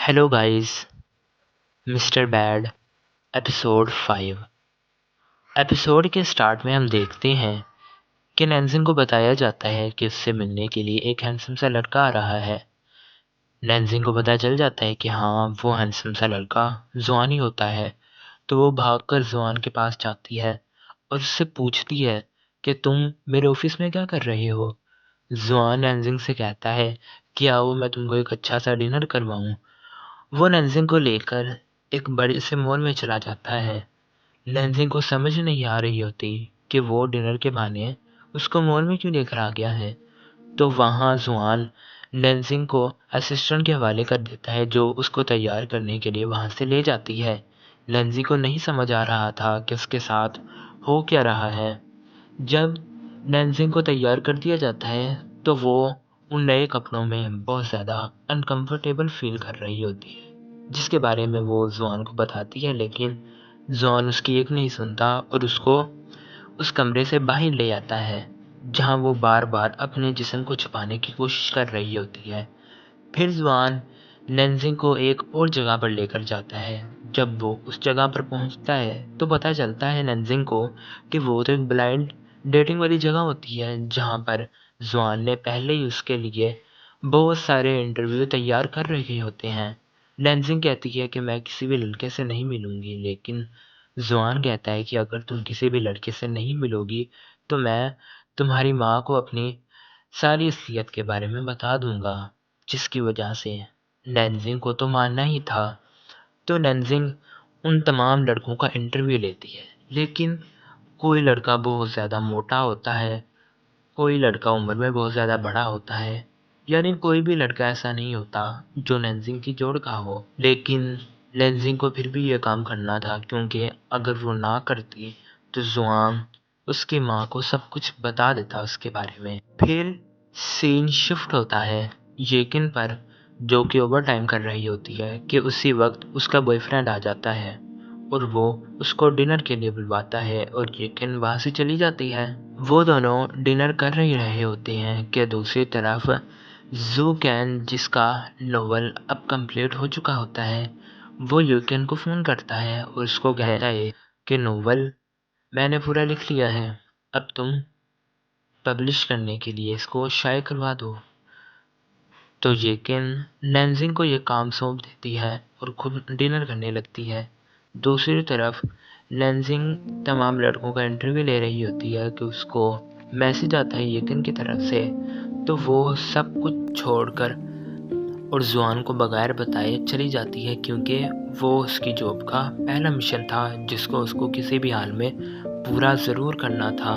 Hello guys, mister bad episode 5। Episode के start में हम देखते हैं कि नैन्सिन को बताया जाता है कि उससे मिलने के लिए एक हैंडसम सा लड़का आ रहा है। नैन्सिन को पता चल जाता है कि हाँ, वो हैंडसम सा लड़का जुआन ही होता है। तो वो भागकर जुआन के पास जाती है और उससे पूछती है कि तुम मेरे ऑफिस में क्या कर रहे हो। जुआन नैन्सिन से कहता है कि आओ मैं तुमको एक अच्छा सा डिनर करवाऊँ। वो नैन्सिन को लेकर एक बड़े से मॉल में चला जाता है। नैन्सिन को समझ नहीं आ रही होती कि वो डिनर के बहाने उसको मॉल में क्यों लेकर आ गया है। तो वहाँ जुआन नैन्सिन को असिस्टेंट के हवाले कर देता है, जो उसको तैयार करने के लिए वहाँ से ले जाती है। नैन्सिन को नहीं समझ आ रहा था कि उसके साथ हो क्या रहा है। जब नैन्सिन को तैयार कर दिया जाता है तो वो उन नए कपड़ों में बहुत ज़्यादा अनकंफर्टेबल फील कर रही होती है, जिसके बारे में वो जुआन को बताती है, लेकिन जुआन उसकी एक नहीं सुनता और उसको उस कमरे से बाहर ले आता है, जहाँ वो बार बार अपने जिस्म को छुपाने की कोशिश कर रही होती है। फिर जुआन नैन्सिन को एक और जगह पर लेकर जाता है। जब वो उस जगह पर पहुंचता है तो पता चलता है नैन्सिन को कि वो तो एक ब्लाइंड डेटिंग वाली जगह होती है, जहाँ पर जुआन ने पहले ही उसके लिए बहुत सारे इंटरव्यू तैयार कर रखे होते हैं। नैन्सिन कहती है कि मैं किसी भी लड़के से नहीं मिलूंगी, लेकिन जुआन कहता है कि अगर तुम किसी भी लड़के से नहीं मिलोगी तो मैं तुम्हारी माँ को अपनी सारी असलियत के बारे में बता दूंगा, जिसकी वजह से नैन्सिन को तो मानना ही था। तो नैन्सिन उन तमाम लड़कों का इंटरव्यू लेती है, लेकिन कोई लड़का बहुत ज़्यादा मोटा होता है, कोई लड़का उम्र में बहुत ज़्यादा बड़ा होता है, यानी कोई भी लड़का ऐसा नहीं होता जो नैन्सिन की जोड़ का हो। लेकिन नैन्सिन को फिर भी ये काम करना था, क्योंकि अगर वो ना करती तो जुआन उसकी माँ को सब कुछ बता देता उसके बारे में। फिर सीन शिफ्ट होता है येकिन पर, जो कि ओवर टाइम कर रही होती है कि उसी वक्त उसका बॉयफ्रेंड आ जाता है और वो उसको डिनर के लिए बुलवाता है और येकिन वहाँ से चली जाती है। वो दोनों डिनर कर ही रहे होते हैं कि दूसरी तरफ जू कैन, जिसका नोवेल अब कंप्लीट हो चुका होता है, वो यूकेन को फ़ोन करता है और उसको कहता है कि नोवेल मैंने पूरा लिख लिया है, अब तुम पब्लिश करने के लिए इसको शाये करवा दो। तो येकिन नैन्सिन को ये काम सौंप देती है और खुद डिनर करने लगती है। दूसरी तरफ नैन्सिन तमाम लड़कों का इंटरव्यू ले रही होती है कि उसको मैसेज आता है येकिन की तरफ से। तो वो सब कुछ छोड़कर और जुआन को बगैर बताए चली जाती है, क्योंकि वो उसकी जॉब का पहला मिशन था जिसको उसको किसी भी हाल में पूरा ज़रूर करना था।